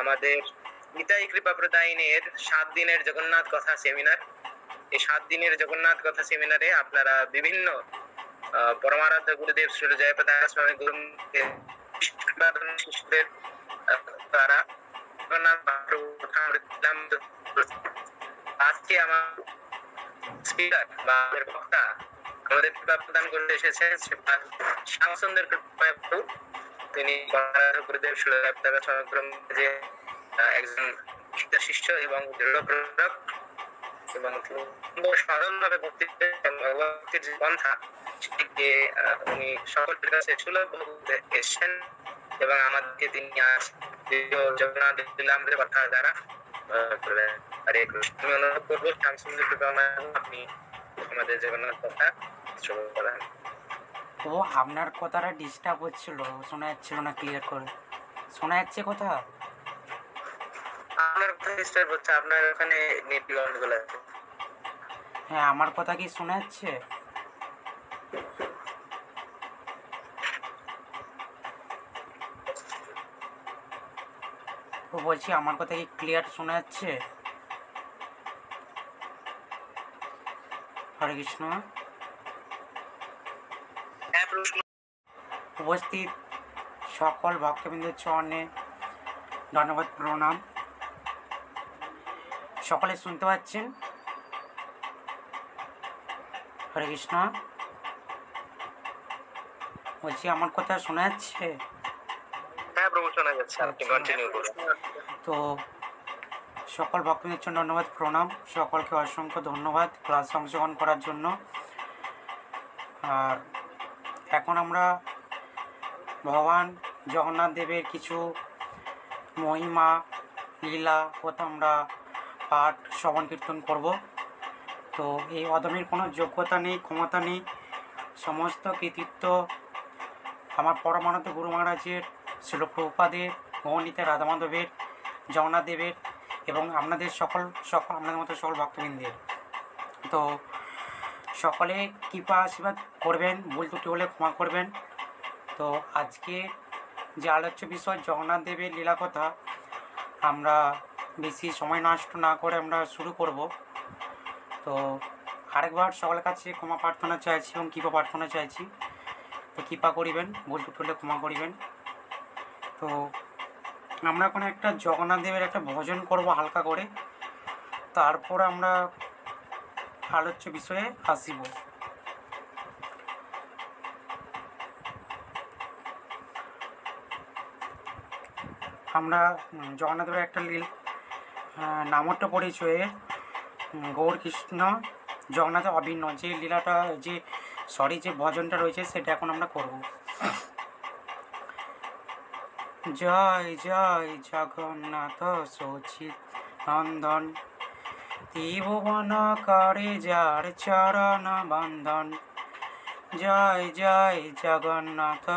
আমাদের নিতাই কৃপা প্রদায়িনীর 7 দিনের জগন্নাথ কথা সেমিনার। এই 7 দিনের জগন্নাথ কথা সেমিনারে আপনারা বিভিন্ন পরমারাধ্য গুরুদেব শ্রী জয়প্রকাশ স্বামী শিশুদের দ্বারা জগন্নাথ আজকে আমার স্পিকার বা বক্তা আমাদের কৃপা প্রদান করতে এসেছেন শ্যামসুন্দর প্রভু। তিনি গুরুদেব শ্রী জয়প্রকাশ যে একজন শিষ্য এবং দৃঢ় প্রয়োগ এবং সরলভাবে ভক্তির যে পন্থা সেটিকে উনি সকলের কাছে সুলভ এসেছেন এবং আমাদেরকে তিনি আজ জগন্নাথ লীলামৃত কথা দ্বারা করবেন। হরে কৃষ্ণ। আমি অনুরোধ করবো শ্যামসুন্দর আপনি আমাদের জগন্নাথ কথা শ্রবণ করেন। ও আপনার কথাটা ডিস্টার্ব হচ্ছিল, শোনা যাচ্ছিল না ক্লিয়ার করে। শোনা যাচ্ছে কথা? আপনার কথা ডিস্টার্ব হচ্ছে, আপনার ওখানে নেট গন্ডগোল আছে। হ্যাঁ, আমার কথা কি শোনা যাচ্ছে? ও বলছি আমার কথা কি ক্লিয়ার শোনা যাচ্ছে? হরে কৃষ্ণ। উপস্থিত সকল ভক্তবৃন্দের চরণে ধন্যবাদ, প্রণাম। সকলে শুনতে পাচ্ছেন? হরে কৃষ্ণ। বলছি আমার কথা শোনা যাচ্ছে? হ্যাঁ প্রভু, শোনা যাচ্ছে, আপনি কন্টিনিউ করুন। তো সকল ভক্তদের জন্য ধন্যবাদ, প্রণাম। সকলকে অসংখ্য ধন্যবাদ ক্লাস অংশগ্রহণ করার জন্য। আর এখন আমরা ভগবান জগন্নাথ দেবের কিছু মহিমা লীলা কথা আমরা পাঠ শ্রবণ কীর্তন করব। তো এই অদমের কোনো যোগ্যতা নেই, ক্ষমতা নেই, সমস্ত কৃতিত্ব আমার পরমানন্দ গুরু মহারাজের, শিল প্রভুপাদের, গৌরনীতা রাধামাধবের, জগন্নাথ দেবের এবং আপনাদের সকল আপনাদের মতো সকল ভক্তবৃন্দের। তো সকলে কৃপা আশীর্বাদ করবেন, ভুল ত্রুটি হলে ক্ষমা করবেন। তো আজকে যে আলোচ্য বিষয় জগন্নাথ দেবের লীলা কথা, আমরা বেশি সময় নষ্ট না করে আমরা শুরু করব। তো আরেকবার সকলের কাছে ক্ষমা প্রার্থনা চাইছি এবং কৃপা প্রার্থনা চাইছি। তো কৃপা করিবেন, ভুল ত্রুটি হলে ক্ষমা করিবেন। তো আমরা কোনো একটা জগন্নাথ দেবের একটা ভজন করব হালকা করে, তারপর আমরা আলোচ্য বিষয়ে আসিব। আমরা জগন্নাথ দেবের একটা নামট্য পরিচয়ে গৌর কৃষ্ণ জগন্নাথ অভিন্ন যে লীলাটা যে ভজনটা রয়েছে সেটা এখন আমরা করব। জয় জয় জগন্নাথ সচিত নন্দন, ত্রিভুবন করে যার চরণ বন্দন। জয় জয় জগন্নাথ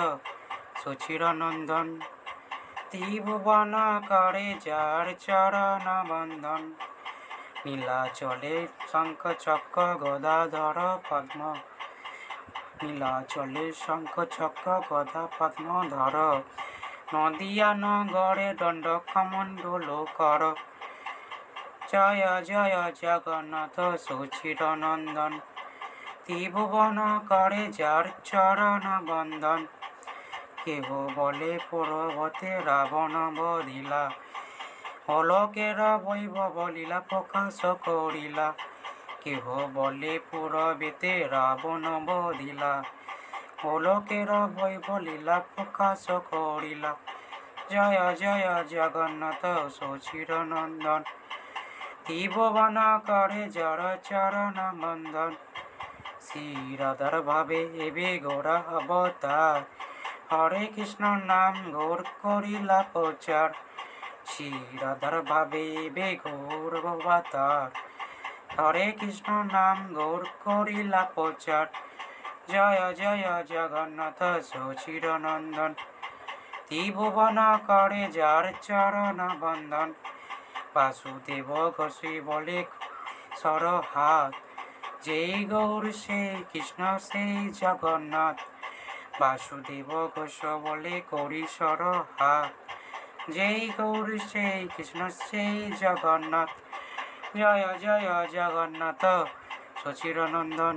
সচির নন্দন, ত্রিভুবন করে যার চরণ বন্দন। নীলাচলে শঙ্খ চক্র গদাধর পদ্ম, নীলাচলে শঙ্খ চক্র গদা পদ্ম ধর। নদিয়া নগরে দণ্ড কমণ্ডল কর। জয় জয় জগন্নাথ সচির নন্দন, ত্রিভুবন করে যার চরণ বন্দন। কেহ বলে পর্বতে রাবণ বধিলা, অলোকের বৈভব লীলা প্রকাশ করিলা। কেহ বলে পূরবেতে রাবণ বধিলা, অলোকের বৈভব লীলা প্রকাশ করিলা। জয় জয় জগন্নাথ সচির নন্দন, ত্রিভুবন করে যার চরণ বন্দন। শ্রী রাধার ভাবে এবে গোরা অবতার, হরে কৃষ্ণ নাম গৌর করিলা প্রচার। শ্রী রাধার ভাবে এবে গৌর অবতার, হরে কৃষ্ণ নাম গৌর করিলা প্রচার। জয় জয় জগন্নাথ সচির নন্দন, ত্রিভুবন করে যার চরণ বন্দন। বাসুদেব ঘোষী বলে সর হাত, যেই গৌর সেই কৃষ্ণ সেই জগন্নাথ। বাসুদেব ঘোষ বলে করি সর হাত, जय गौर श्री कृष्ण श्री जगन्नाथ जय जय जगन्नाथ सचिरानंदन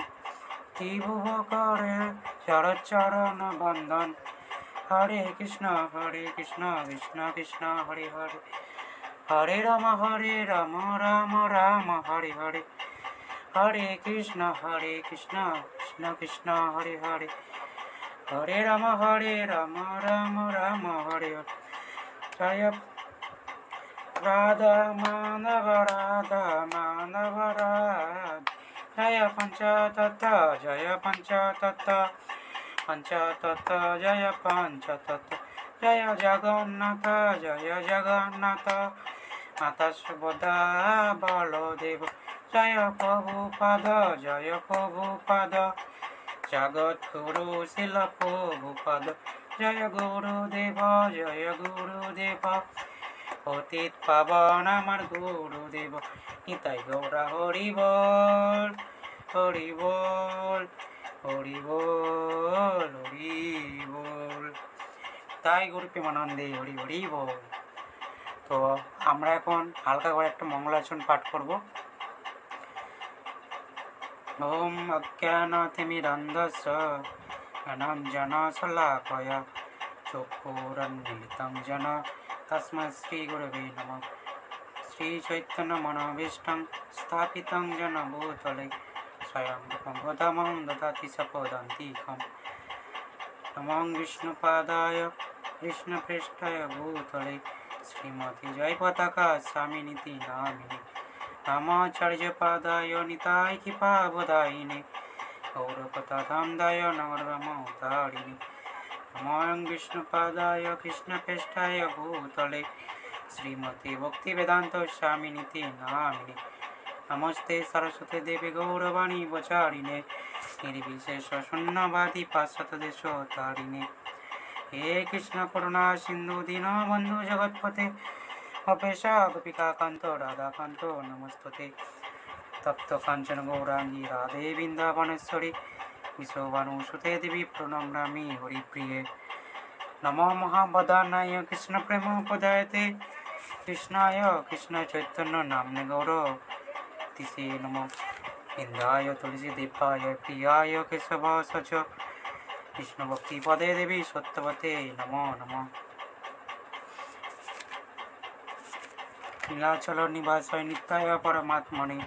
त्रिभुव करे चरण बंदन हरे कृष्ण कृष्ण कृष्ण हरे हरे हरे राम राम राम हरे हरे हरे कृष्ण कृष्ण कृष्ण हरे हरे हरे राम राम राम हरे हरे जय राधा माधव राधा जय पंचतत्व जय पंचतत्व जय पंचतत्व जय जगन्नाथ माता सुभद्रा बलदेव जय प्रभुपाद जगत गुरु शिल प्रभुपाद जय गुरुदेव पतित पावन আমার গুরুদেব নিতাই গৌরা হরি বল হরি বল হরি বল হরি বল তাই গুরু প্রেমানন্দে হরি হরি বল। তো আমরা এখন হালকা করে একটা মঙ্গলাচরণ পাঠ করব। ওম অজ্ঞানতিমিরন্ধস্য জ্ঞানাঞ্জনশলাকয়া চক্ষুরন্মিলিतं येन तस्मै श्रीगुरवे नमः। श्रीचैतन्यमनोभीष्टं स्थापितं येन भूतले स्वयं रूपं गदामहं ददाति सपदान्तिकम्। नमो विष्णुपादाय कृष्णप्रेष्ठाय भूतले श्रीमती जयपताका स्वामिनिति नामिने नमाचार्यपादाय निताय कृपावदायिने गौरपताधामदाय नगरमोदारिणे नमो विष्णुपादाय कृष्णप्रेष्ठाय भूतले श्रीमती भक्तिवेदान्त स्वामिनिति नामिने नमस्ते सरस्वती देवी गौरवाणी वचारिणे निर्विशेष शून्यवादी पाश्चात्यदेशोतारिणे हे कृष्ण करुणा सिंधु दीनबन्धु जगत्पते अपेशा गोपिका कांत राधा कांत नमस्तुते तप्त कांचन गौरांगी राधे वृंदावनेश्वरी विश्वभानुसुते देवी प्रणम्यामि हरिप्रिये नमो महावदानाय कृष्ण प्रेम पदायते कृष्णाय कृष्ण चैतन्य नाम्ने गौरतिसे नमो इंद्राय तुलसी देवाय प्रियाय केशव सच कृष्ण भक्ति पदे देवी सत्यवते नमो नमः। नीलाचल निवासाय नित्याय परमात्मने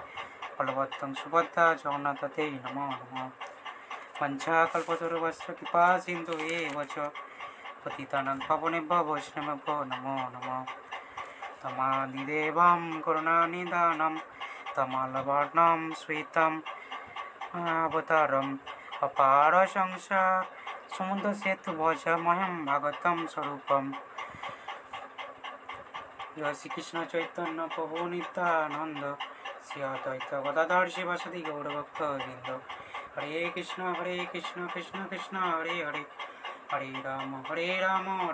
बलवत्तं सुभद्रा जगन्नाथते नमो नमः। पंचाकल्पतरुवश्च कृपा सिन्धु एव च पतितानां पावनेभ्यो वैष्णवेभ्यो नमो नमः। तमादिदेवं करुणानिधानं तमालवर्णं श्वेतं अवतारम् अपार संसार समुद्र सेतु भजमयं भागवतं स्वरूपम्। जय श्री कृष्ण चैतन्य प्रभु नित्यानंद श्री अद्वैत गदाधर शिवासादि गौरभक्तवृंद हरे कृष्ण कृष्ण कृष्ण हरे हरे हरे राम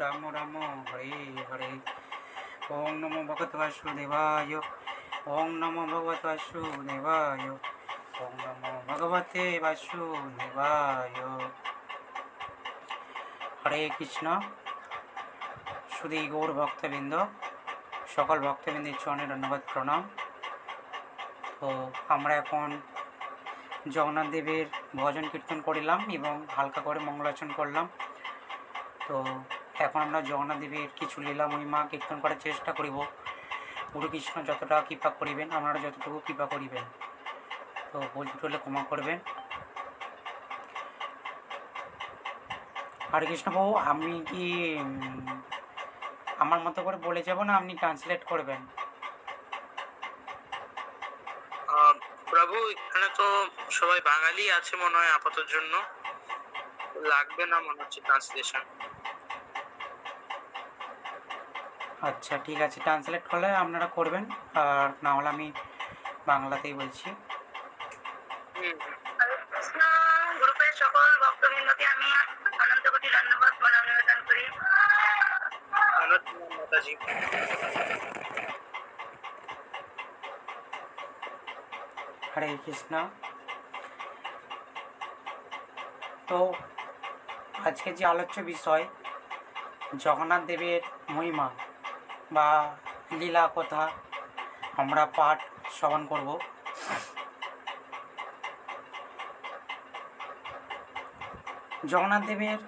राम राम हरे हरे। ओम नमो भगवते वासुदेवाय ओम नमो भगवते वासुदेवाय ओम नमो भगवते वासुदेवाय। हरे कृष्ण सुधी गौर भक्तबृंद सकल भक्तबृंদের চরণে ধন্যবাদ প্রণাম। তো আমরা এখন জগন্নাথ দেবের ভজন কীর্তন করিলাম এবং হালকা করে মঙ্গলাচরণ করলাম। তো এখন আমরা জগন্নাথ দেবের কিছু লীলা মহিমা কীর্তন করার চেষ্টা করিব। গুরু কৃষ্ণ যতটা কৃপা করিবেন আপনারা যতটুকু কৃপা করিবেন। তো ভুল ত্রুটি হলে ক্ষমা করবেন। হরে কৃষ্ণ বাবু, আমি কি আমার মতো করে বলে যাব না আপনি ট্রান্সলেট করবেন? প্রভু এখানে তো সবাই বাঙালি আছে মনে হয়, আপাতত জন্য লাগবে না মনে হচ্ছে ট্রান্সলেশন। আচ্ছা ঠিক আছে, ট্রান্সলেট করলে আপনারা করবেন, আর না হলে আমি বাংলাতেই বলছি। কৃষ্ণ গ্রুপের সকল ভক্তবৃন্দকে আমি অনন্ত কোটি ধন্যবাদ প্রণাম নিবেদন করি। মাতাজি হরে কৃষ্ণ। তো আজকে যে আলোচ্য বিষয় জগন্নাথ দেবের মহিমা, বা লীলা কথা আমরা পাঠ শ্রবণ করব। জগন্নাথ দেবের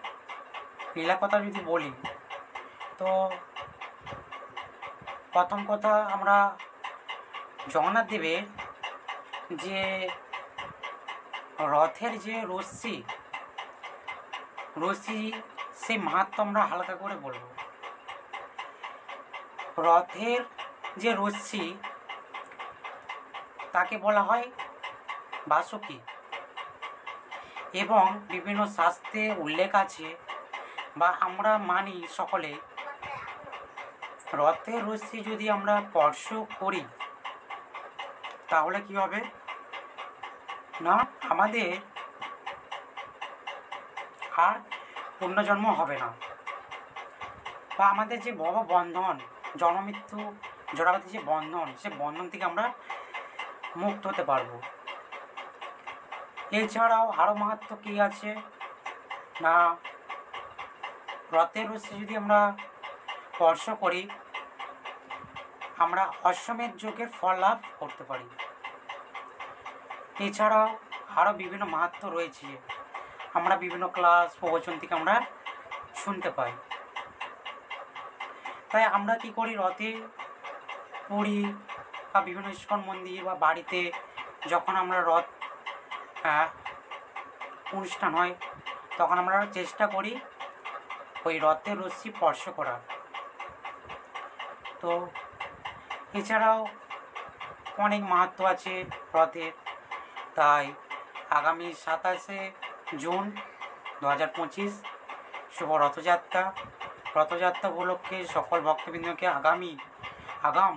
লীলা কথা যদি বলি, তো প্রথম কথা আমরা জগন্নাথ দেবের যে রথের যে রশ্মি সেই মাহাত্ম্য আমরা হালকা করে বলবো। রথের যে রশ্মি তাকে বলা হয় বাসুকি, এবং বিভিন্ন শাস্ত্রে উল্লেখ আছে বা আমরা মানি সকলে, রথের রশ্মি যদি আমরা স্পর্শ করি তাহলে কি হবে না, আমাদের আর পুনর্জন্ম হবে না, বা আমাদের যে ভববন্ধন জন্মমৃত্যু জড়াবাতি যে বন্ধন, সে বন্ধন থেকে আমরা মুক্ত হতে পারবো। এছাড়াও আরও মাহাত্ম্য কী আছে না, রথের রশ্মি যদি আমরা স্পর্শ করি আমরা অশ্বমেধ যজ্ঞের ফল লাভ করতে পারি। এছাড়াও আরও বিভিন্ন মাহাত্ম্য রয়েছে, আমরা বিভিন্ন ক্লাস প্রবচন থেকে আমরা শুনতে পাই। তাই আমরা কি করি, রথে পুরী বা বিভিন্ন ইস্কন মন্দির বা বাড়িতে যখন আমরা রথ অনুষ্ঠান হয় তখন আমরা চেষ্টা করি ওই রথের রশ্মি স্পর্শ করার। তো এছাড়াও অনেক মাহাত্ম্য আছে রথের। তাই আগামী 27শে জুন 2025 শুভ রথযাত্রা উপলক্ষে সকল ভক্তবৃন্দকে আগাম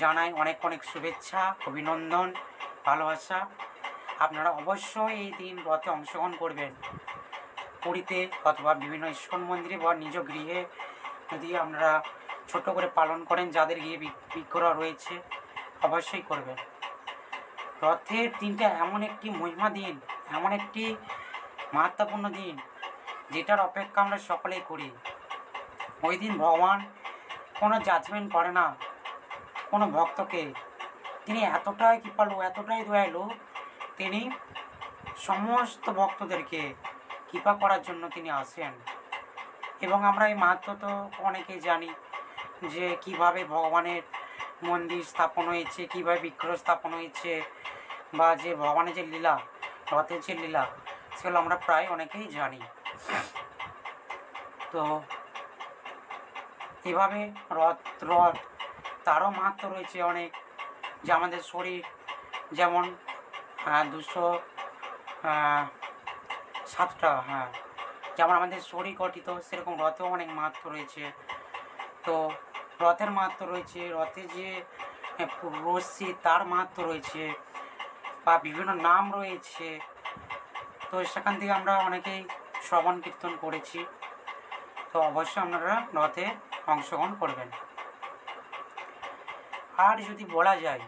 জানাই অনেক অনেক শুভেচ্ছা, অভিনন্দন, ভালোবাসা। আপনারা অবশ্যই এই দিন রথে অংশগ্রহণ করবেন, পুরীতে অথবা বিভিন্ন ইস্কন মন্দিরে বা নিজ গৃহে যদি আপনারা ছোট করে পালন করেন, যাদের গৃহে বিগ্রহ রয়েছে অবশ্যই করবেন। রথের দিনটা এমন একটি মহিমা দিন, এমন একটি মাহাত্ম্যপূর্ণ দিন যেটার অপেক্ষা আমরা সকলেই করি। ওই দিন ভগবান কোনো জাজমেন্ট করে না কোনো ভক্তকে, তিনি এতটাই কৃপালু, এতটাই দয়ালু, তিনি সমস্ত ভক্তদেরকে কৃপা করার জন্য তিনি আসেন। এবং আমরা এই মাহাত্ম্য তো অনেকেই জানি যে কিভাবে ভগবানের মন্দির স্থাপন হয়েছে, কিভাবে বিগ্রহ স্থাপন হয়েছে, বা যে ভগবানের যে লীলা, রথের যে লীলা, সেগুলো আমরা প্রায় অনেকেই জানি। তো এভাবে রথ তারও মাহাত্ম্য রয়েছে অনেক, যে আমাদের শরীর যেমন 207টা যেমন আমাদের শরীর গঠিত, সেরকম রথেও অনেক মাহাত্ম্য রয়েছে। তো রথের মাহাত্ম্য রয়েছে, রথে যে রশ্মি তার মাহাত্ম্য রয়েছে, বা বিভিন্ন নাম রয়েছে। তো সেখান থেকে আমরা অনেকেই শ্রবণ কীর্তন করেছি। তো অবশ্যই আপনারা রথে অংশগ্রহণ করবেন। আর যদি বলা যায়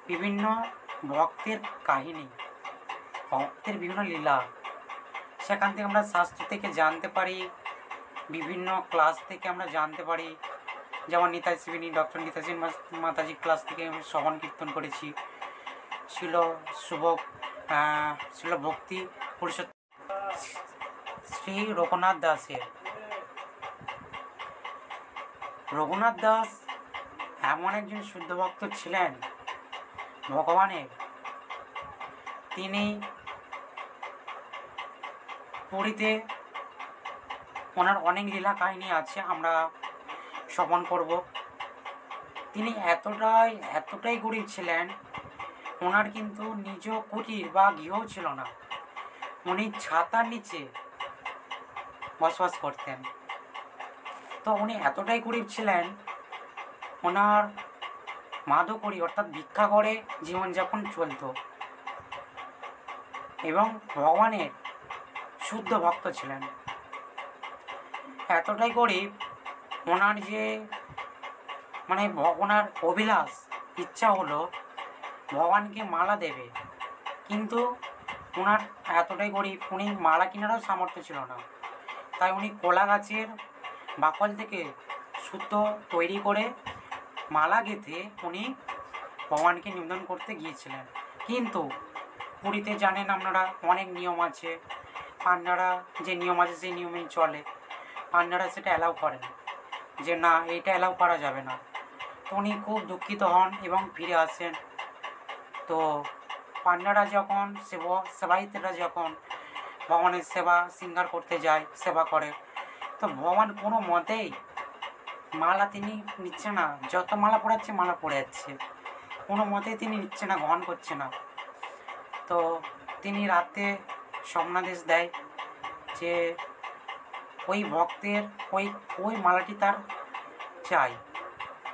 বিভিন্ন ভক্তের কাহিনী, ভক্তের বিভিন্ন লীলা, সেখান থেকে আমরা শাস্ত্র থেকে জানতে পারি, বিভিন্ন ক্লাস থেকে আমরা জানতে পারি। যেমন নিতাই ডক্টর নিতাই মাতাজি ক্লাস থেকে আমি শ্রবণ কীর্তন করেছি। ছিল ভক্তি পুরুষোত্তম শ্রী রঘুনাথ দাসের। রঘুনাথ দাস এমন একজন শুদ্ধ ভক্ত ছিলেন ভগবানের, তিনি পুরীতে ওনার অনেক লীলা কাহিনী আছে, আমরা শ্রবণ করব। তিনি এতটাই গরিব ছিলেন, ওনার কিন্তু নিজ কুটির বা গৃহ ছিল না, উনি ছাতার নিচে বসবাস করতেন। তো উনি এতটাই গরিব ছিলেন, ওনার মাদকড়ি অর্থাৎ ভিক্ষা করে জীবনযাপন চলত, এবং ভগবানের শুদ্ধ ভক্ত ছিলেন। এতটাই গরিব, ওনার যে ওনার অভিলাষ ইচ্ছা হলো ভগবানকে মালা দেবে, কিন্তু ওনার এতটাই গরিব, উনি মালা কেনারও সামর্থ্য ছিল না। তাই উনি কলা গাছের বাকল থেকে সুতো তৈরি করে মালা গেঁথে উনি ভগবানকে নিবেদন করতে গিয়েছিলেন। কিন্তু পুরীতে জানেন আপনারা অনেক নিয়ম আছে, পান্ডারা যে নিয়ম আছে সেই নিয়মেই চলে, পান্ডারা সেটা অ্যালাউ করেন যে না এইটা অ্যালাউ করা যাবে না। তো উনি খুব দুঃখিত হন এবং ফিরে আসেন। তো পান্ডারা যখন সেবায়িতরা যখন ভগবানের সেবা শৃঙ্গার করতে যায়, সেবা করে, তো ভগবান কোনো মতেই মালা তিনি নিচ্ছে না, যত মালা পড়াচ্ছে মালা পড়ে যাচ্ছে, কোনো মতেই তিনি নিচ্ছে না, গ্রহণ করছে না। তো তিনি রাতে স্বপ্নাদেশ দেয় যে ওই ভক্তের ওই মালাটি তার চাই,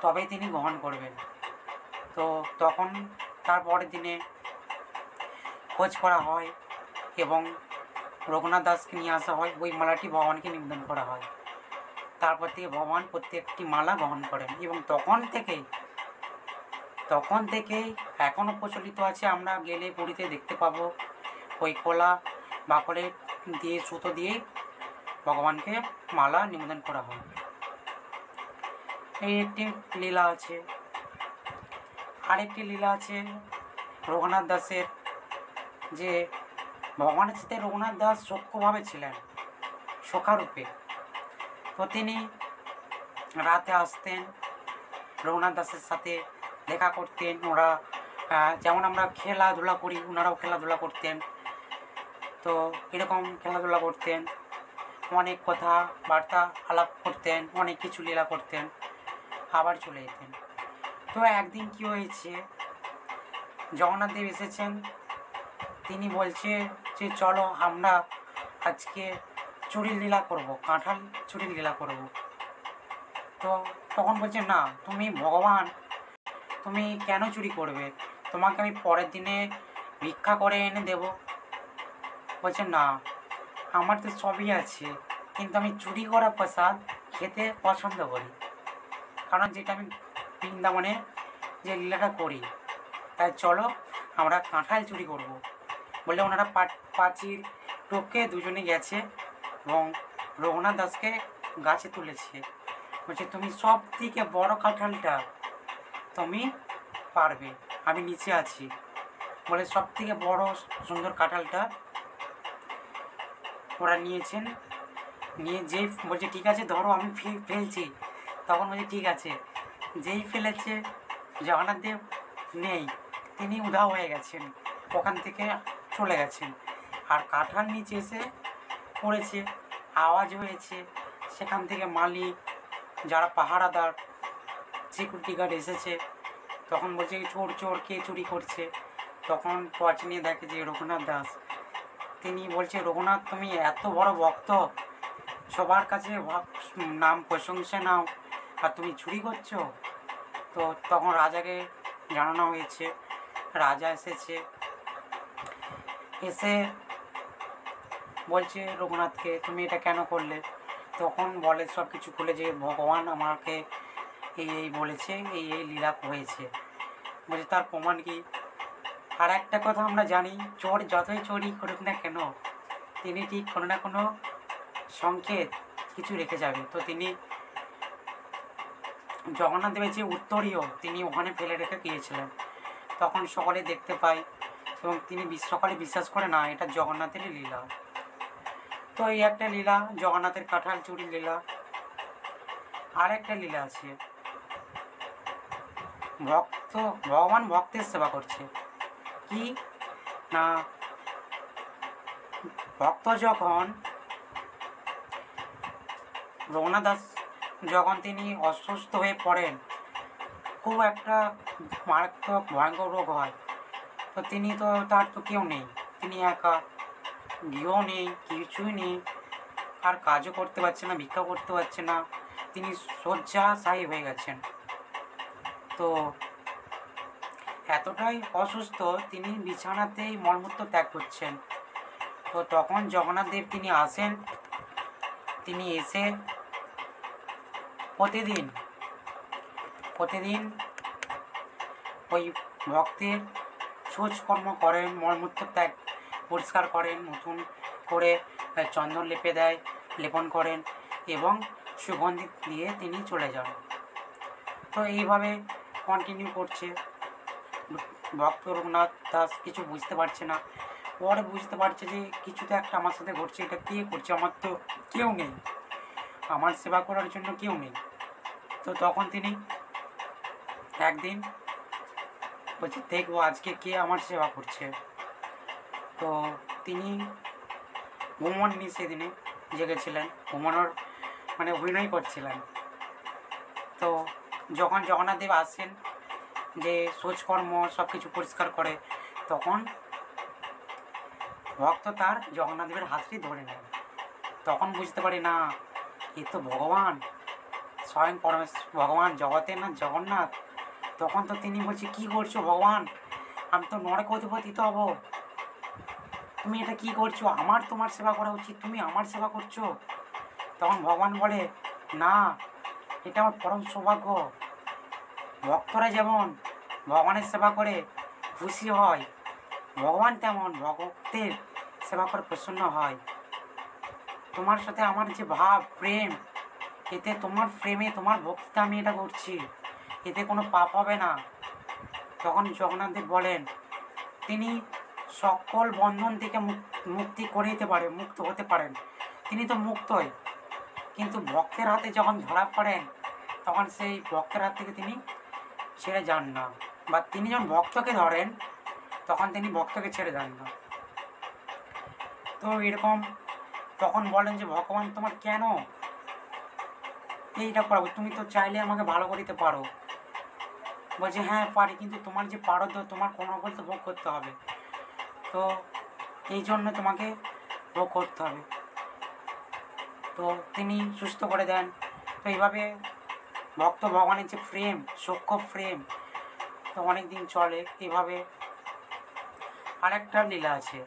তবে তিনি গ্রহণ করবেন। তো তখন তার পরের দিনে খোঁজ করা হয় এবং রঘুনাথ দাসকে নিয়ে আসা হয়, ওই মালাটি ভগবানকে নিবেদন করা হয়। তারপর থেকে ভগবান প্রত্যেকটি মালা গ্রহণ করেন এবং তখন থেকেই এখনও প্রচলিত আছে। আমরা গেলে পুরীতে দেখতে পাবো ওই খোলা বাকলে দিয়ে সুতো দিয়ে ভগবানকে মালা নিবেদন করা হয়। এই একটি লীলা আছে। আরেকটি লীলা আছে রঘুনাথ দাসের, যে ভগবানের সাথে রঘুনাথ দাস সখ্যভাবে ছিলেন, সখারূপে। তো তিনি রাতে আসতেন, রঘুনাথ দাসের সাথে দেখা করতেন। ওরা যেমন আমরা খেলাধুলা করি, ওনারাও খেলাধুলা করতেন। তো এরকম খেলাধুলা করতেন, অনেক কথা বার্তা আলাপ করতেন, অনেক কিছু লীলা করতেন, আবার চলে যেতেন। তো একদিন কি হয়েছে, জগন্নাথ দেব এসেছেন, তিনি বলছে যে চলো আমরা আজকে চুরির লীলা করব, কাঁঠাল চুরির লীলা করব। তো তখন বলছে না, তুমি ভগবান, তুমি কেন চুরি করবে, তোমাকে আমি পরের দিনে ভিক্ষা করে এনে দেব। বলছে না, আমার তো সবই আছে, কিন্তু আমি চুরি করা প্রসাদ খেতে পছন্দ করি, কারণ যেটা আমি বৃন্দাবনে যে লীলাটা করি, তাই চলো আমরা কাঁঠাল চুরি করব। বলে ওনারা পাঁচির টোপকে দুজনে গেছে এবং রঘুনাথ দাসকে গাছে তুলেছে। বলছে তুমি সব থেকে বড় কাঁঠালটা তুমি পারবে, আমি নিচে আছি। বলে সব থেকে বড় সুন্দর কাঁঠালটা ওরা নিয়েছেন, নিয়ে যেই বলছে ঠিক আছে ধরো আমি ফেলছি, তখন বলছে ঠিক আছে। যেই ফেলেছে জগন্নাথ দেব নেই, তিনি উধাও হয়ে গেছেন, ওখান থেকে চলে গেছেন। আর কাঁঠাল নিচে এসে পড়েছে, আওয়াজ হয়েছে, সেখান থেকে মালিক, যারা পাহারাদার, সিকিউরিটি গার্ড এসেছে। তখন বলছে চোর চোর, কে চুরি করছে। তখন টর্চ নিয়ে দেখে যে রঘুনাথ দাস। তিনি বলছে রঘুনাথ তুমি এত বড় ভক্ত, সবার কাছে নাম প্রশংসা নাও, আর তুমি চুরি করছো। তো তখন রাজাকে জানানো হয়েছে, রাজা এসেছে, এসে বলছে রঘুনাথকে তুমি এটা কেন করলে। তখন বলে সব কিছু খুলে যে ভগবান আমাকে এই বলেছে, এই লীলা হয়েছে। বলছে তার প্রমাণ কি। আর একটা কথা আমরা জানি, চোর যতই চুরি করুক না কেন, তিনি ঠিক কোনো না কোনো সংকেত কিছু রেখে যাবে। তো তিনি জগন্নাথ দেবের যে উত্তরীয় তিনি ওখানে ফেলে রেখে গিয়েছিলেন। তখন সকলে দেখতে পায় এবং তিনি সকলে বিশ্বাস করে না এটা জগন্নাথেরই লীলা। তো এই একটা লীলা, জগন্নাথের কাঁঠাল চুরির লীলা। আর একটা লীলা আছে, ভগবান ভক্তের সেবা করছে। কি না, ভক্ত যখন রঘুনাথ দাস যখন তিনি অসুস্থ হয়ে পড়েন, খুব একটা মারাত্মক ভয়ঙ্কর রোগ হয়, তো তিনি তো তার তো কেউ নেই, তিনি একা, গৃহ নেই, কিছুই নেই, আর কাজও করতে পারছে না, ভিক্ষা করতে পারছে না, তিনি শয্যাশায়ী হয়ে গেছেন। তো এতটাই অসুস্থ, তিনি বিছানাতেই মলমূত্র ত্যাগ করছেন। তো তখন জগন্নাথ দেব তিনি আসেন, তিনি এসে প্রতিদিন ওই ভক্তের শৌচকর্ম করেন, মলমূত্র ত্যাগ পরিষ্কার করেন, নতুন করে চন্দন লেপে দেয়, লেপন করেন এবং সুগন্ধি দিয়ে তিনি চলে যান। তো এইভাবে কন্টিনিউ করছে। ভক্ত রঘুনাথ দাস কিছু বুঝতে পারছে না, পরে বুঝতে পারছে যে কিছু তো একটা আমার সাথে ঘটছে, এটা কে করছে, আমার তো কেউ নেই, আমার সেবা করার জন্য কেউ নেই। তো তখন তিনি একদিন বলছে দেখবো আজকে কে আমার সেবা করছে। তো তিনি ভ্রমণ নিয়ে সেদিনে জেগেছিলেন, ভ্রমণের মানে অভিনয় করছিলেন। তো যখন জগন্নাথ দেব আসেন যে শৌচকর্ম সব কিছু পরিষ্কার করে, তখন ভক্ত তার জগন্নাথ দেবের হাতটি ধরে নেন। তখন বুঝতে পারি না, এ তো ভগবান, স্বয়ং পরমেশ্বর ভগবান, জগতের না জগন্নাথ। তখন তো তিনি বলছে কী করছো ভগবান, আমি তো নরকে অধিপতিত হব, তুমি এটা কি করছো, আমার তোমার সেবা করা উচিত, তুমি আমার সেবা করছো। তখন ভগবান বলে না, এটা আমার পরম সৌভাগ্য। ভক্তরা যেমন ভগবানের সেবা করে খুশি হয়, ভগবান তেমন ভক্তের সেবা করে প্রসন্ন হয়। তোমার সাথে আমার যে ভাব প্রেম, এতে তোমার প্রেমে তোমার ভক্তিতে আমি এটা করছি, এতে কোনো পাপ হবে না। তখন জগন্নাথ দেব বলেন তিনি সকল বন্ধন থেকে মুক্তি করে দিতে পারে, মুক্ত হতে পারেন, তিনি তো মুক্তই, কিন্তু ভক্তের হাতে যখন ধরা পড়েন তখন সেই ভক্তের হাত থেকে তিনি ছেড়ে যান না, বা তিনি যখন ভক্তকে ধরেন তখন তিনি ভক্তকে ছেড়ে যান না। তো এরকম তখন বলেন যে ভগবান তোমার কেন এইটা করাবো, তুমি তো চাইলে আমাকে ভালো করে দিতে পারো। বলছে হ্যাঁ পারি, কিন্তু তোমার যে পারদ তোমার কোনো বলতে ভোগ করতে হবে, তো এই জন্য তোমাকে ভোগ করতে হবে। তো তিনি সুস্থ করে দেন। তো এইভাবে ভক্ত ভগবানের যে প্রেম, সূক্ষ্ম প্রেম, তো অনেক দিন চলে এইভাবে। আরেকটা লীলা আছে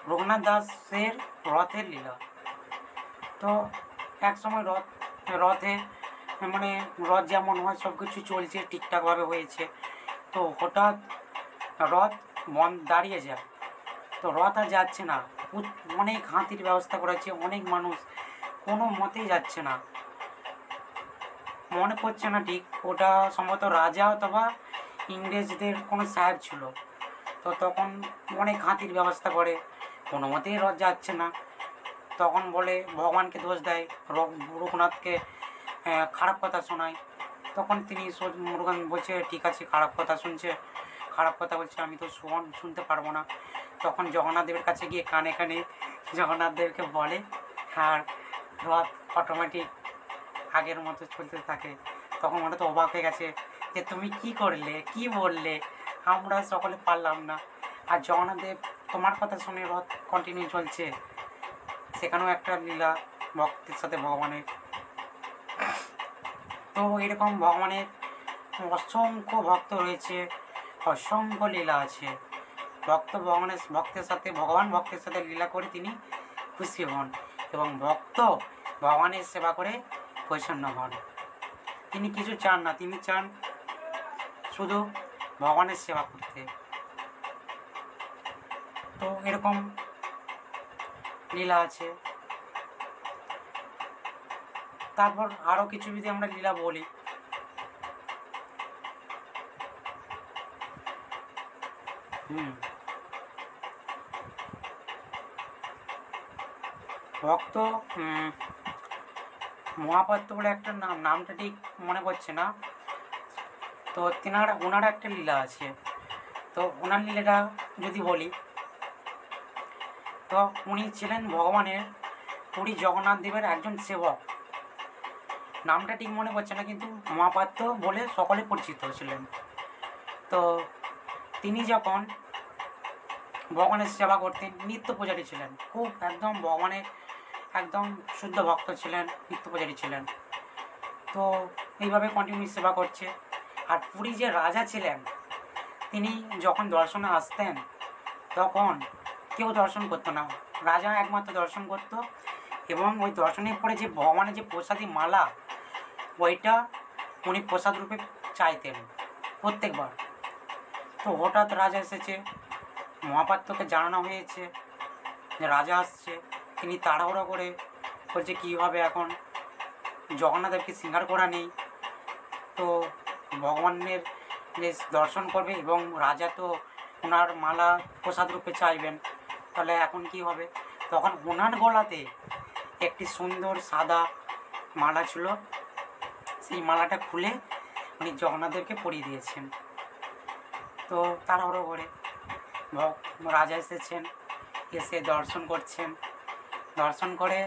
রঘুনাথ দাসের রথের লীলা। তো এক সময় রথে মানে রথ যেমন হয় সব কিছু চলছে ঠিকঠাকভাবে হয়েছে, তো হঠাৎ রথ দাঁড়িয়ে যায়। তো রথ আর যাচ্ছে না, অনেক হাতির ব্যবস্থা করেছে, অনেক মানুষ, কোনো মতেই যাচ্ছে না। মনে পড়ছে না ঠিক, ওটা সম্ভবত রাজা অথবা ইংরেজদের কোনো সাহেব ছিল। তো তখন অনেক হাতির ব্যবস্থা করে, কোনো মতেই রথ যাচ্ছে না। তখন বলে ভগবানকে দোষ দেয়, রঘুনাথকে খারাপ কথা শোনায়। তখন তিনি মুরুগান বলছে ঠিক আছে, খারাপ কথা শুনছে, খারাপ কথা বলছে, আমি তো শুনতে পারবো না। তখন জগন্নাথ দেবের কাছে গিয়ে কানে কানে জগন্নাথ দেবকে বলে, আর রথ অটোমেটিক আগের মতো চলতে থাকে। তখন ওটা তো অবাক হয়ে গেছে যে তুমি কি করলে, কি বললে, আমরা সকলে পারলাম না, আর জগন্নাথ দেব তোমার কথা শুনে রথ কন্টিনিউ চলছে। সেখানেও একটা লীলা ভক্তের সাথে ভগবানের। তো এরকম ভগবানের অসংখ্য ভক্ত রয়েছে, অসংখ্য লীলা আছে। ভক্তের সাথে ভগবান ভক্তের সাথে লীলা করে তিনি খুশি হন, এবং ভক্ত ভগবানের সেবা করে প্রসন্ন হন। তিনি কিছু চান না, তিনি চান শুধু ভগবানের সেবা করতে। তো এরকম লীলা আছে। তারপর আরও কিছু যদি আমরা লীলা বলি, ভক্ত মহাপাত্র বলে একটা নামটা ঠিক মনে পড়ছে না। তো ওনার একটা লীলা আছে। তো ওনার লীলাটা যদি বলি, তো উনি ছিলেন ভগবানের পুরী জগন্নাথ দেবের একজন সেবক। নামটা ঠিক মনে পড়ছে না, কিন্তু মহাপাত্র বলে সকলে পরিচিত ছিলেন। তো তিনি যখন ভগবানের সেবা করতেন, নিত্য পূজারী ছিলেন, খুব একদম ভগবানের একদম শুদ্ধ ভক্ত ছিলেন, নিত্য পূজারী ছিলেন। তো এইভাবে কন্টিনিউ সেবা করছে। আর পুরী যে রাজা ছিলেন, তিনি যখন দর্শনে আসতেন তখন কেউ দর্শন করতো না, রাজা একমাত্র দর্শন করত। এবং ওই দর্শনের পরে যে ভগবানের যে প্রসাদী মালা, ওইটা উনি প্রসাদ রূপে চাইতেন প্রত্যেকবার। তো হঠাৎ রাজা এসেছে, মহাপাত্রকে জানানো হয়েছে যে রাজা আসছে। তিনি তাড়াহুড়ো করে বলছে কী হবে এখন, জগন্নাথদেবকে শৃঙ্গার করা নেই, তো ভগবানের যে দর্শন করবে এবং রাজা তো ওনার মালা প্রসাদ রূপে চাইবেন, তাহলে এখন কি হবে। তখন ওনার গলাতে একটি সুন্দর সাদা মালা ছিল, সেই মালাটা খুলে উনি জগন্নাথদেবকে পরিয়ে দিয়েছেন। তো তাড়াহুড়ো করে রাজা এসেছেন, এসে দর্শন করছেন, দর্শন করে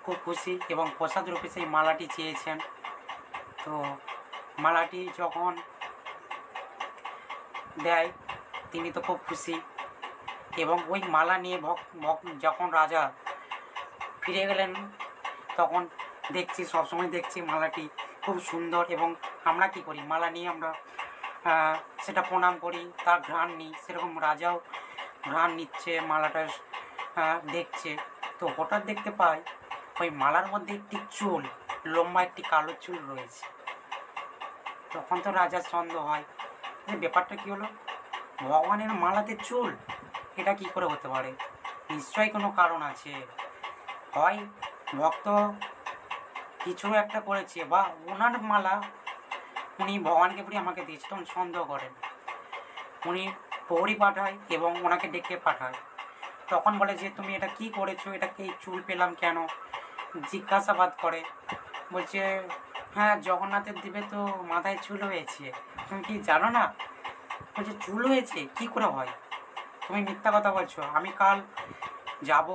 খুব খুশি এবং প্রসাদ রূপে সেই মালাটি চেয়েছেন। তো মালাটি যখন দেয় তিনি তো খুব খুশি, এবং ওই মালা নিয়ে যখন রাজা ফিরে গেলেন তখন দেখছি, সবসময় দেখছি মালাটি খুব সুন্দর, এবং আমরা কি করি, মালা নিয়ে আমরা সেটা প্রণাম করি, তার ঘ্রাণ নিই, সেরকম রাজাও ঘ্রাণ নিচ্ছে, মালাটা দেখছে। তো হঠাৎ দেখতে পাই ওই মালার মধ্যে একটি চুল, লম্বা একটি কালো চুল রয়েছে। তখন তো রাজার সন্দেহ হয় যে ব্যাপারটা কী হলো, ভগবানের মালাতে চুল, এটা কি করে হতে পারে, নিশ্চয়ই কোনো কারণ আছে, হয় ভক্ত কিছু একটা করেছে, বা ওনার মালা উনি ভগবানকে পড়ে আমাকে দিয়েছে। তখন সন্দেহ করেন, উনি প্রহরী পাঠায় এবং ওনাকে ডেকে পাঠায়। তখন বলে যে তুমি এটা কি করেছো, এটাকে এই চুল পেলাম কেন, জিজ্ঞাসাবাদ করে। বলছে হ্যাঁ, জগন্নাথের দিবে তো মাথায় চুল হয়েছে, তুমি কি জানো না। বলছে চুল হয়েছে, কি করে হয়, তুমি মিথ্যা কথা বলছো, আমি কাল যাব,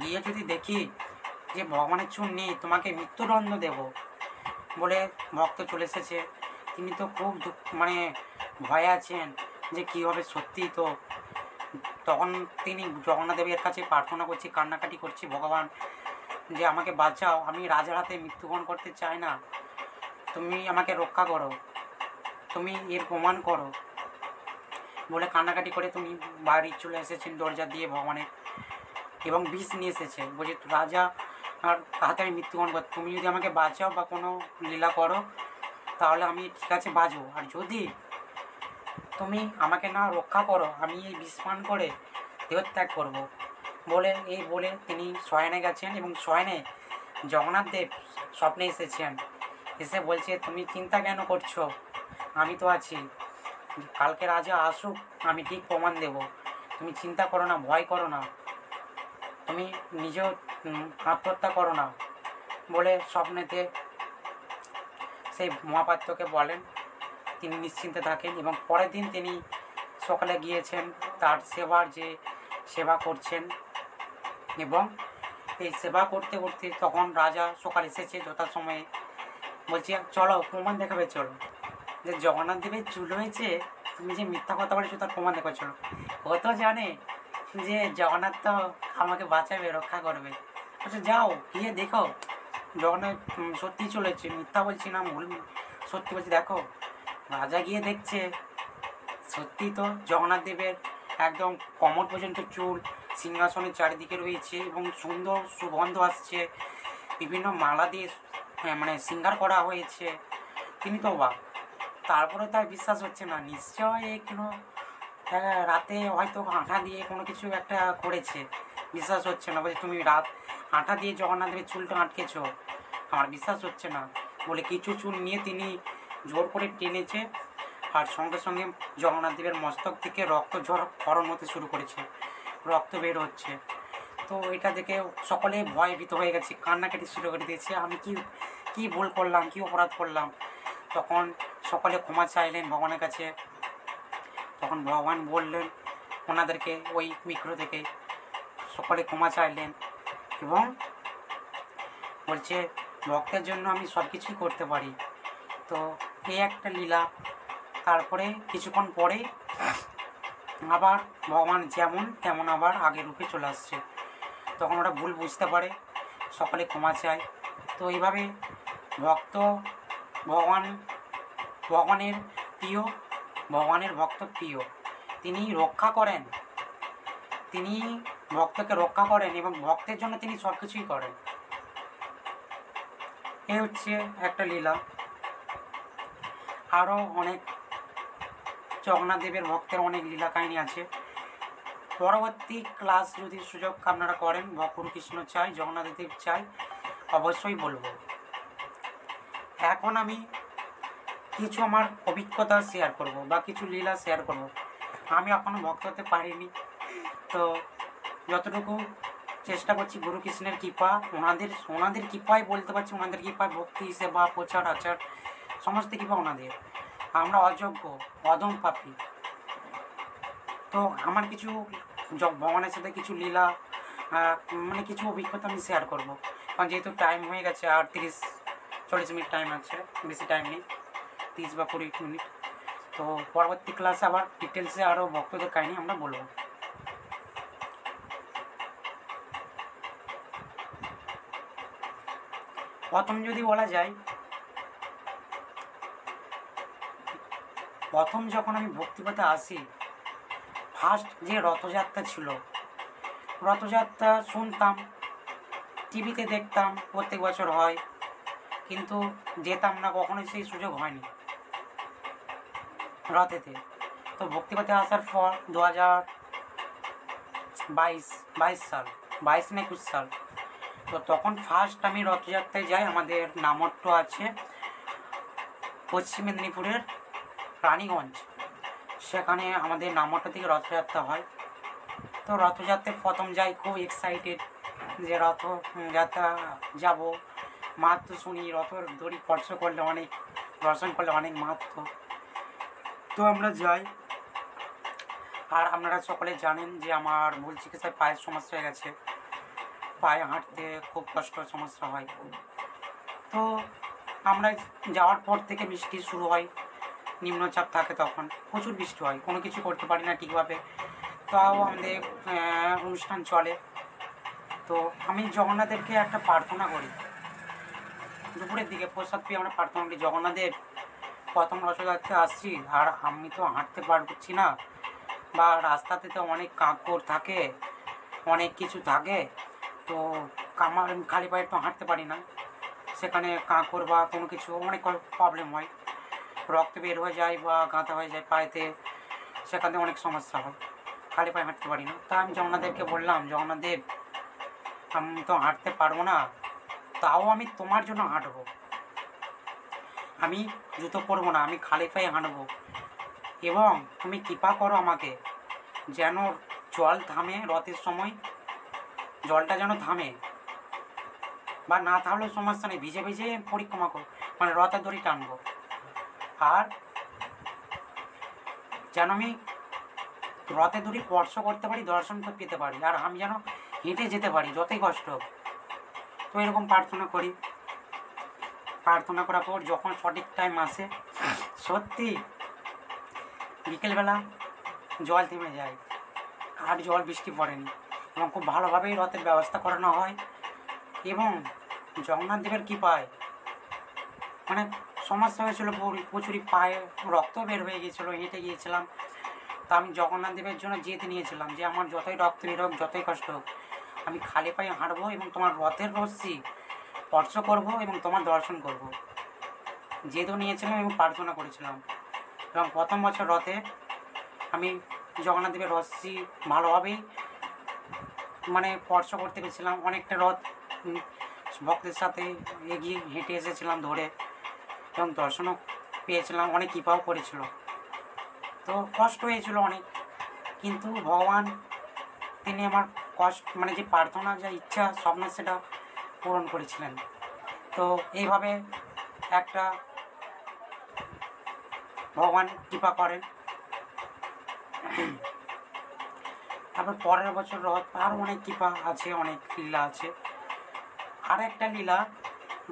গিয়ে যদি দেখি যে ভগবানের চুল নেই, তোমাকে মৃত্যুদণ্ড দেব। বলে ভক্ত চলে এসেছে, তিনি তো খুব মানে ভয়ে আছেন যে কী হবে, সত্যি তো। তখন তিনি জগন্নাথদেবের কাছে প্রার্থনা করছে, কান্নাকাটি করছে, ভগবান যে আমাকে বাঁচাও, আমি রাজার হাতে মৃত্যুবরণ করতে চাই না, তুমি আমাকে রক্ষা করো, তুমি এর প্রমাণ করো। বলে কান্নাকাটি করে তুমি বাড়ি চলে এসেছেন দরজা দিয়ে ভগবানের, এবং বিষ নিয়ে এসেছে। বলছে রাজা আর হাতে আমি মৃত্যুবরণ কর, তুমি যদি আমাকে বাঁচাও বা কোনো লীলা করো তাহলে আমি ঠিক আছে বাঁচবো, আর যদি তুমি আমাকে না রক্ষা করো আমি এই বিষ পান করে দেহত্যাগ করবো। বলে তিনি শয়নে গেছেন, এবং শয়নে জগন্নাথদেব স্বপ্নে এসেছেন। এসে বলছে তুমি চিন্তা কেন করছো, আমি তো আছি, কালকে রাজা আসুক, আমি ঠিক প্রমাণ দেব, তুমি চিন্তা করো না, ভয় করো না, তুমি নিজেও আত্মহত্যা করো না। বলে স্বপ্নেতে সেই মহাপাত্রকে বলেন, তিনি নিশ্চিন্তে থাকেন। এবং পরের দিন তিনি সকালে গিয়েছেন, তার সেবা করছেন, এবং এই সেবা করতে করতে তখন রাজা সকাল এসেছে যথাসময়ে। বলছি চলো প্রমাণ দেখাবে, চলো যে জগন্নাথ দেবের চুল হয়েছে, তুমি যে মিথ্যা কথা বলেছো তার প্রমাণ দেখাবে, চলো। ও তো জানে যে জগন্নাথ তো আমাকে বাঁচাবে, রক্ষা করবে। আচ্ছা যাও গিয়ে দেখো জগন্নাথ সত্যি চলেছে, মিথ্যা বলছি না, ভুল সত্যি বলছি। দেখো রাজা গিয়ে দেখছে সত্যি তো জগন্নাথ দেবের একদম কোমর পর্যন্ত চুল, সিংহাসনের চারিদিকে রয়েছে, এবং সুন্দর সুগন্ধ আসছে, বিভিন্ন মালা দিয়ে মানে শৃঙ্গার করা হয়েছে। তিনি তো অবাক, তারপরে তার বিশ্বাস হচ্ছে না, নিশ্চয় কোনো রাতে হয়তো আঠা দিয়ে কোনো কিছু একটা করেছে, বিশ্বাস হচ্ছে না। বলছে তুমি আঠা দিয়ে জগন্নাথ দেবের চুলটা আটকেছো, আমার বিশ্বাস হচ্ছে না। বলে কিছু চুল নিয়ে তিনি জোর করে টেনেছে, আর সঙ্গে সঙ্গে জগন্নাথ দেবের মস্তক থেকে রক্ত ক্ষরণ হতে শুরু করেছে, রক্ত বের হচ্ছে। তো এটা দেখে সকলে ভয়ভীত হয়ে গেছে, কান্নাকাটি শুরু করে দিয়েছে, আমি কি ভুল করলাম, কি অপরাধ করলাম। তখন সকলে ক্ষমা চাইলেন ভগবানের কাছে। তখন ভগবান বললেন ওনাদেরকে, ওই মিক্রো থেকে সকলে ক্ষমা চাইলেন, এবং বলছে ভক্তের জন্য আমি সব কিছুই করতে পারি। তো এই একটা লীলা। তারপরে কিছুক্ষণ পরে আবার ভগবান যেমন তেমন আবার আগের রূপে চলে আসছে। তখন ওরা ভুল বুঝতে পারে, সকলে ক্ষমা চায়। তো এইভাবে ভক্ত ভগবানের প্রিয়, ভগবানের ভক্ত প্রিয়, তিনি রক্ষা করেন, তিনি ভক্তকে রক্ষা করেন, এবং ভক্তের জন্য তিনি সব কিছুই করেন। এ হচ্ছে একটা লীলা। আরও অনেক জগন্নাথ দেবের ভক্তের অনেক লীলা কাহিনী আছে, পরবর্তী ক্লাস যদি সুযোগ আপনারা করেন ভগবান কৃষ্ণ চাই, জগন্নাথ দেব চাই, অবশ্যই বলবো। এখন আমি কিছু আমার অভিজ্ঞতা শেয়ার করব বা কিছু লীলা শেয়ার করব। আমি এখনও ভক্ত হতে পারিনি, তো যতটুকু চেষ্টা করছি গুরু কৃষ্ণের কৃপা, ওনাদের কৃপায় বলতে পারছি, ওনাদের কৃপায় ভক্তি সেবা প্রচার আচার সমস্ত কৃপা ওনাদের। আমরা অযোগ্য অদম পাপী। তো আমার কিছু ভগবানের সাথে কিছু লীলা মানে কিছু অভিজ্ঞতা আমি শেয়ার করব, কারণ যেহেতু টাইম হয়ে গেছে আর 30-40 মিনিট টাইম আছে, বেশি টাইম নেই, 30 বা 20 মিনিট। তো পরবর্তী ক্লাসে আবার ডিটেলসে আরও ভক্তদের কাহিনী আমরা বলবো। প্রথম যদি বলা যায়, প্রথম যখন আমি ভক্তিপথে আসি, ফার্স্ট যে রথযাত্রা ছিল, রথযাত্রা শুনতাম, টিভিতে দেখতাম প্রত্যেক বছর হয়, কিন্তু যেতাম না, কখনোই সেই সুযোগ হয়নি রথেতে। তো ভক্তিপথে আসার পর 2022 সাল, 22 না 21 সাল, তো তখন ফার্স্ট আমি রথযাত্রায় যাই। আমাদের নামট্ট আছে পশ্চিম মেদিনীপুরের রানীগঞ্জ, সেখানে আমাদের নামট্ট থেকে রথযাত্রা হয়। তো রথযাত্রায় প্রথম যাই, খুব এক্সাইটেড যে রথযাত্রা যাব, মাহাত্ম্য শুনি, রথের দড়ি স্পর্শ করলে অনেক, দর্শন করলে অনেক মাহাত্ম্য। তো আমরা যাই। আর আপনারা সকলে জানেন যে আমার ভুল চিকিৎসায় পায়ের সমস্যা হয়ে গেছে, পায়ে হাঁটতে খুব কষ্ট সমস্যা হয়। তো আমরা যাওয়ার পর থেকে বৃষ্টি শুরু হয়, নিম্নচাপ থাকে, তখন প্রচুর বৃষ্টি হয়, কোনো কিছু করতে পারি না ঠিকভাবে। তাও আমাদের অনুষ্ঠান চলে। তো আমি জগন্নাথদেবকে একটা প্রার্থনা করি, দুপুরের দিকে প্রসাদ পেয়ে আমরা প্রার্থনা করি, জগন্নাথদেব প্রথম রথযাত্রা আসছি আর আমি তো হাঁটতে পারছি না, বা রাস্তাতে তো অনেক কাঁকড় থাকে, অনেক কিছু থাকে, তো আমার খালি পায়ে তো হাঁটতে পারি না, সেখানে কাঁকড় বা কোনো কিছু অনেক প্রবলেম হয়, রক্ত বের হয়ে যায় বা গাঁথা হয়ে যায় পায়েতে, সেখানে অনেক সমস্যা হয়, খালি পায়ে হাঁটতে পারি না। তা আমি জগন্নাথদেবকে বললাম, জগন্নাথদেব আমি তো হাঁটতে পারবো না, তাও আমি তোমার জন্য হাঁটবো, আমি জুতো পরবো না, আমি খালি পায়ে হাঁটবো, এবং তুমি কৃপা করো আমাকে যেন জল থামে, রথের সময় জলটা যেন থামে, বা না থামলেও সমস্যা নেই, ভিজে ভিজে পরিক্রমা করো, মানে রথের দড়ি টানবো, আর যেন আমি রথের দড়ি স্পর্শ করতে পারি, দর্শন পেতে পারি, আর আমি যেন হেঁটে যেতে পারি যতই কষ্ট হোক। তো এরকম প্রার্থনা করি। প্রার্থনা করার পর যখন সঠিক টাইম আসে, সত্যি বিকেলবেলা জল থেমে যায়, আর জল বৃষ্টি পড়েনি, এবং খুব ভালোভাবেই রথের ব্যবস্থা করানো হয়। এবং জগন্নাথ দেবের কৃপায় মানে সমস্যা হয়েছিল, প্রচুরই পায়ে রক্ত বের হয়ে গিয়েছিলো, হেঁটে গিয়েছিলাম। তা আমি জগন্নাথ দেবের জন্য জেদ নিয়েছিলাম যে আমার যতই রক্ত বের হোক, যতই কষ্ট হোক, আমি খালি পায়ে হাঁটবো এবং তোমার রথের রশ্মি স্পর্শ করবো এবং তোমার দর্শন করব। জেদও নিয়েছিলাম এবং প্রার্থনা করেছিলাম। এবং প্রথম বছর রথে আমি জগন্নাথ দেবের রশ্মি ভালোভাবেই মানে স্পর্শ করতে পেরেছিলাম। অনেকটা রথ ভক্তের সাথে এগিয়ে হেঁটে এসেছিলাম ধরে, এবং দর্শনও পেয়েছিলাম, অনেক কৃপাও করেছিল। তো কষ্ট হয়েছিল অনেক, কিন্তু ভগবান তিনি আমার কষ্ট মানে যে প্রার্থনা, যা ইচ্ছা স্বপ্ন, সেটা পূরণ করেছিলেন। তো এইভাবে একটা ভগবান কৃপা করেন। তারপর পরের বছর রথ, আরও অনেক কৃপা আছে, অনেক লীলা আছে। আর একটা লীলা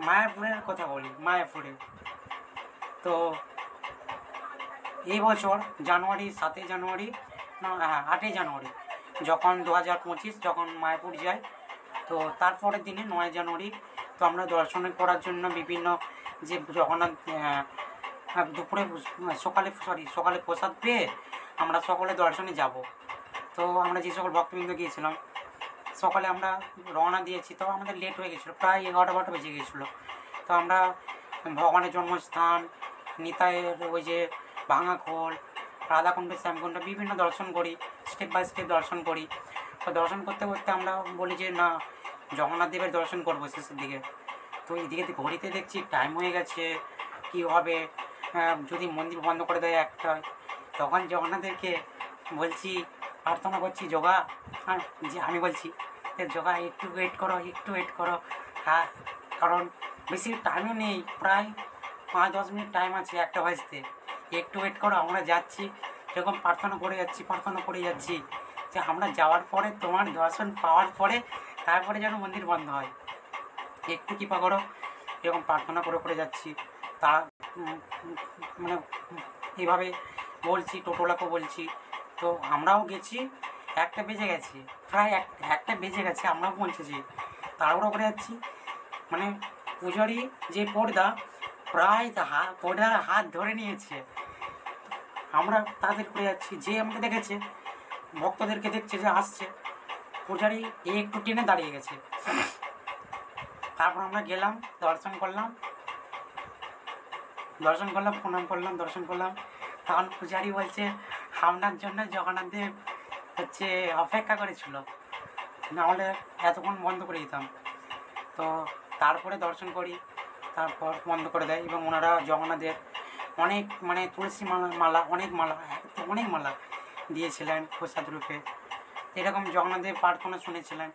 মায়াপুরের কথা বলি, মায়াপুরে। তো এই বছর জানুয়ারি 7 জানুয়ারি না, হ্যাঁ 8 জানুয়ারি, যখন 2025 যখন মায়াপুর যাই, তো তারপরের দিনে 9 জানুয়ারি তো আমরা দর্শন করার জন্য বিভিন্ন যে জগন্নাথ দুপুরে সকালে প্রসাদ পেয়ে আমরা সকলে দর্শনে যাব। তো আমরা যে সকল ভক্তবৃন্দ গিয়েছিলাম, সকালে আমরা রওনা দিয়েছি, তো আমাদের লেট হয়ে গেছিলো, প্রায় 11-12 বেজে গিয়েছিলো। তো আমরা ভগবানের জন্মস্থান, নিতাইয়ের ওই যে ভাঙা খোল, রাধাকুণ্ড শ্যামকুণ্ড বিভিন্ন দর্শন করি, স্টেপ বাই স্টেপ দর্শন করি। তো দর্শন করতে করতে আমরা বলি যে না, জগন্নাথ দেবের দর্শন করবো শেষের দিকে। তো এইদিকে ঘড়িতে দেখছি টাইম হয়ে গেছে, কী হবে, যদি মন্দির বন্ধ করে দেয় একটা। তখন জগন্নাথদেরকে বলছি, প্রার্থনা করছি, যোগা, আর যে আমি বলছি যোগা একটু ওয়েট করো, একটু ওয়েট করো। হ্যাঁ, কারণ বেশি টাইমও নেই, প্রায় 5-10 মিনিট টাইম আছে 1টা বাজতে। একটু ওয়েট করো, আমরা যাচ্ছি। এরকম প্রার্থনা করে যাচ্ছি যে আমরা যাওয়ার পরে, তোমার দর্শন পাওয়ার পরে তারপরে যেন মন্দির বন্ধ হয়, একটু কৃপা করো। এরকম প্রার্থনা করে যাচ্ছি। তা মানে এইভাবে বলছি, টোটোলাকেও বলছি। তো আমরাও গেছি, 1টা বেজে গেছে, প্রায় 1টা বেজে গেছে, আমরাও পৌঁছেছি। তাড়াহুড়ো করে যাচ্ছি, মানে পূজারি যে পর্দা, প্রায় পর্দার হাত ধরে নিয়েছে। আমরা তাদের করে যাচ্ছি, যে আমাকে দেখেছে, ভক্তদেরকে দেখছে যে আসছে, পূজারি একটু টেনে দাঁড়িয়ে গেছে। তারপর আমরা গেলাম, দর্শন করলাম, প্রণাম করলাম, দর্শন করলাম। তখন পূজারি বলছে আপনার জন্য জগন্নাথ দেব হচ্ছে অপেক্ষা করেছিল, নাহলে এতক্ষণ বন্ধ করে দিতাম। তো তারপরে দর্শন করি, তারপর বন্ধ করে দেয়। এবং ওনারা জগন্নাথের অনেক মানে তুলসী মালা অনেক মালা দিয়েছিলেন প্রসাদ রূপে। এরকম জগন্নাথের প্রার্থনা শুনেছিলেন,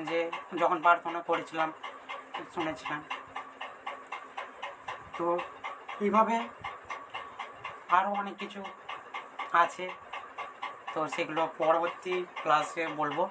যে যখন প্রার্থনা করেছিলাম শুনেছিলাম। তো এইভাবে আরও অনেক কিছু আছে, তো সেগুলো পরবর্তী ক্লাসে বলবো।